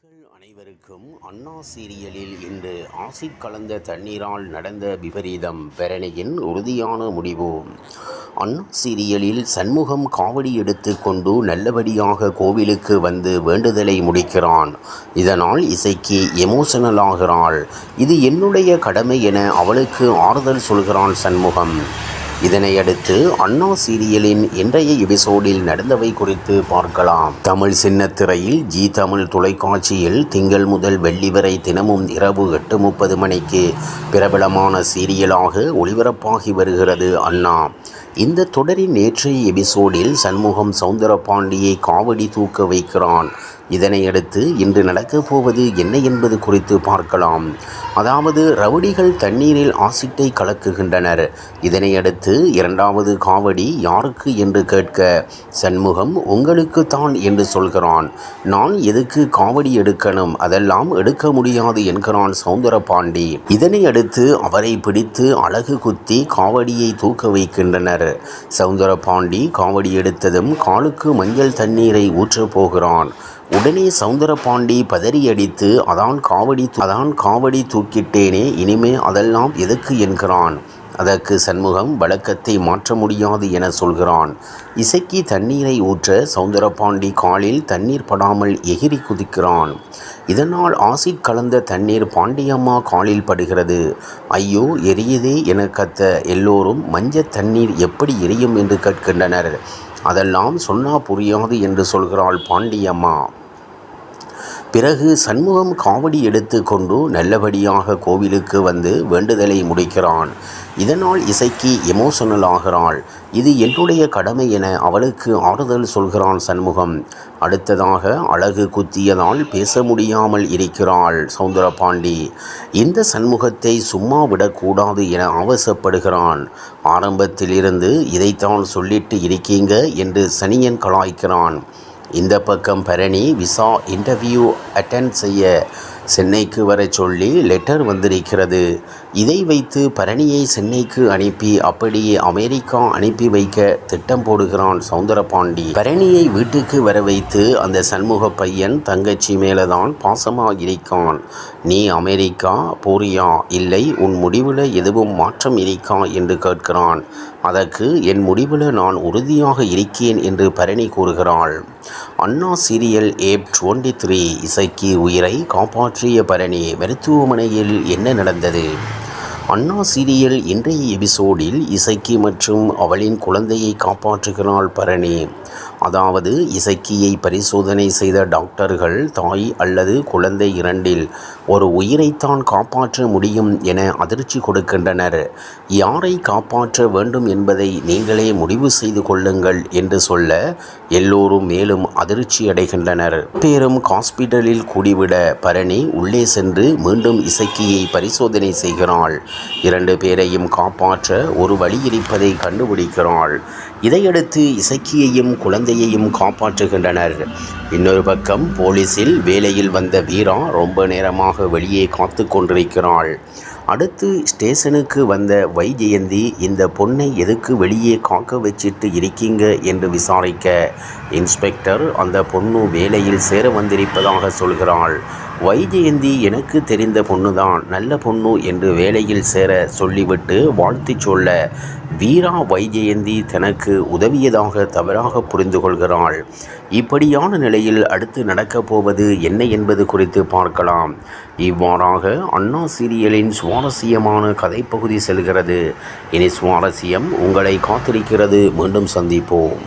மக்கள் அனைவருக்கும் அண்ணா சீரியலில் இன்று ஆசிட் கலந்த தண்ணீரால் நடந்த விபரீதம் பரணியின் உறுதியான முடிவு. அண்ணா சீரியலில் சண்முகம் காவடி எடுத்து கொண்டு நல்லபடியாக கோவிலுக்கு வந்து வேண்டுதலை முடிக்கிறான். இதனால் இசைக்கு எமோஷனல் ஆகிறாள். இது என்னுடைய கடமை என அவளுக்கு ஆறுதல் சொல்கிறான் சண்முகம். இதனையடுத்து அண்ணா சீரியலின் இன்றைய எபிசோடில் நடந்தவை குறித்து பார்க்கலாம். தமிழ் சின்னத்திரையில் ஜி தமிழ் தொலைக்காட்சியில் திங்கள் முதல் வெள்ளி வரை தினமும் இரவு 8:30 மணிக்கு பிரபலமான சீரியலாக ஒளிபரப்பாகி வருகிறது அண்ணா. இந்த தொடரின் நேற்றைய எபிசோடில் சண்முகம் சௌந்தரபாண்டியை காவடி தூக்க வைக்கிறான். இதனையடுத்து இன்று நடக்கப் போவது என்ன என்பது குறித்து பார்க்கலாம். அதாவது ரவுடிகள் தண்ணீரில் ஆசிட்டை கலக்குகின்றனர். இதனையடுத்து இரண்டாவது காவடி யாருக்கு என்று கேட்க சண்முகம் உங்களுக்கு தான் என்று சொல்கிறான். நான் எதுக்கு காவடி எடுக்கணும், அதெல்லாம் எடுக்க முடியாது என்கிறான் சௌந்தரபாண்டி. இதனையடுத்து அவரை பிடித்து அழகு குத்தி காவடியை தூக்க வைக்கின்றனர். சௌந்தரபாண்டி காவடி எடுத்ததும் காலுக்கு மஞ்சள் தண்ணீரை ஊற்றப் போகிறான். உடனே சௌந்தரபாண்டி பதறியடித்து அதான் காவடி தூக்கிட்டேனே, இனிமே அதெல்லாம் எதுக்கு என்கிறான். அதற்கு சண்முகம் வழக்கத்தை மாற்ற முடியாது என சொல்கிறான். இசைக்கு தண்ணீரை ஊற்ற சௌந்தரபாண்டி காலில் தண்ணீர் படாமல் எகிரி குதிக்கிறான். இதனால் ஆசிட் கலந்த தண்ணீர் பாண்டியம்மா காலில் படுகிறது. ஐயோ எரியுதே என கத்த எல்லோரும் மஞ்சள் தண்ணீர் எப்படி எரியும் என்று கேட்கின்றனர். அதெல்லாம் சொன்னா புரியாது என்று சொல்கிறாள் பாண்டியம்மா. பிறகு சண்முகம் காவடி எடுத்து கொண்டு நல்லபடியாக கோவிலுக்கு வந்து வேண்டுதலை முடிக்கிறான். இதனால் இசைக்கு எமோஷனல் ஆகிறாள். இது என்னுடைய கடமை என அவளுக்கு ஆறுதல் சொல்கிறான் சண்முகம். அடுத்ததாக அழகு குத்தியதால் பேச முடியாமல் இருக்கிறாள் சௌந்தரபாண்டி. இந்த சண்முகத்தை சும்மா விடக்கூடாது என அவசப்படுகிறான். ஆரம்பத்திலிருந்து இதைத்தான் சொல்லிட்டு இருக்கீங்க என்று சனியன் கலாய்க்கிறான். இந்த பக்கம் பரணி விசா இன்டர்வியூ அட்டெண்ட் செய்ய சென்னைக்கு வர சொல்லி லெட்டர் வந்திருக்கிறது. இதை வைத்து பரணியை சென்னைக்கு அனுப்பி அப்படியே அமெரிக்கா அனுப்பி வைக்க திட்டம் போடுகிறான் சௌந்தரபாண்டி. பரணியை வீட்டுக்கு வர வைத்து அந்த சண்முக பையன் தங்கச்சி மேலதான் பாசமாக இருக்கான். நீ அமெரிக்கா போறியா, இல்லை உன் முடிவில் எதுவும் மாற்றம் இருக்கா என்று கேட்கிறான். அதற்கு என் முடிவில் நான் உறுதியாக இருக்கேன் என்று பரணி கூறுகிறாள். அண்ணா சீரியல் ஏப் 23 இசைக்கு உயிரை காப்பாற்றிய பரணி மருத்துவமனையில் என்ன நடந்தது? அண்ணா சீரியல் இன்றைய எபிசோடில் இசைக்கு மற்றும் அவளின் குழந்தையை காப்பாற்றுகிறாள் பரணி. அதாவது இசக்கியை பரிசோதனை செய்த டாக்டர்கள் தாய் அல்லது குழந்தை இரண்டில் ஒரு உயிரைத்தான் காப்பாற்ற முடியும் என அதிர்ச்சி கொடுக்கின்றனர். யாரை காப்பாற்ற வேண்டும் என்பதை நீங்களே முடிவு செய்து கொள்ளுங்கள் என்று சொல்ல எல்லோரும் மேலும் அதிர்ச்சி அடைகின்றனர். பேரும் ஹாஸ்பிட்டலில் கூடிவிட பரணி உள்ளே சென்று மீண்டும் இசக்கியை பரிசோதனை செய்கிறாள். 2 பேரையும் காப்பாற்ற ஒரு வழி இருப்பதை கண்டுபிடிக்கிறாள். இதையடுத்து இசக்கியையும் குழந்தையையும் காப்பாற்றுகின்றனர். இன்னொரு பக்கம் போலீஸில் வேலையில் வந்த வீரா ரொம்ப நேரமாக வெளியே காத்து கொண்டிருக்கிறாள். அடுத்து ஸ்டேஷனுக்கு வந்த வைஜெயந்தி இந்த பொண்ணை எதுக்கு வெளியே காக்க வச்சிட்டு இருக்கீங்க என்று விசாரிக்க இன்ஸ்பெக்டர் அந்த பொண்ணு வேலையில் சேர வந்திருப்பதாக சொல்கிறாள். வைஜெயந்தி எனக்கு தெரிந்த பொண்ணுதான், நல்ல பொண்ணு என்று வேலையில் சேர சொல்லிவிட்டு வாழ்த்தி சொல்ல வீரா வைஜெயந்தி தனக்கு உதவியதாக தவறாக புரிந்து கொள்கிறாள். இப்படியான நிலையில் அடுத்து நடக்கப் போவது என்ன என்பது குறித்து பார்க்கலாம். இவ்வாறாக அண்ணா சீரியலின் சுவாரஸ்யமான கதைப்பகுதி செல்கிறது. இனி சுவாரஸ்யம் உங்களை காத்திருக்கிறது. மீண்டும் சந்திப்போம்.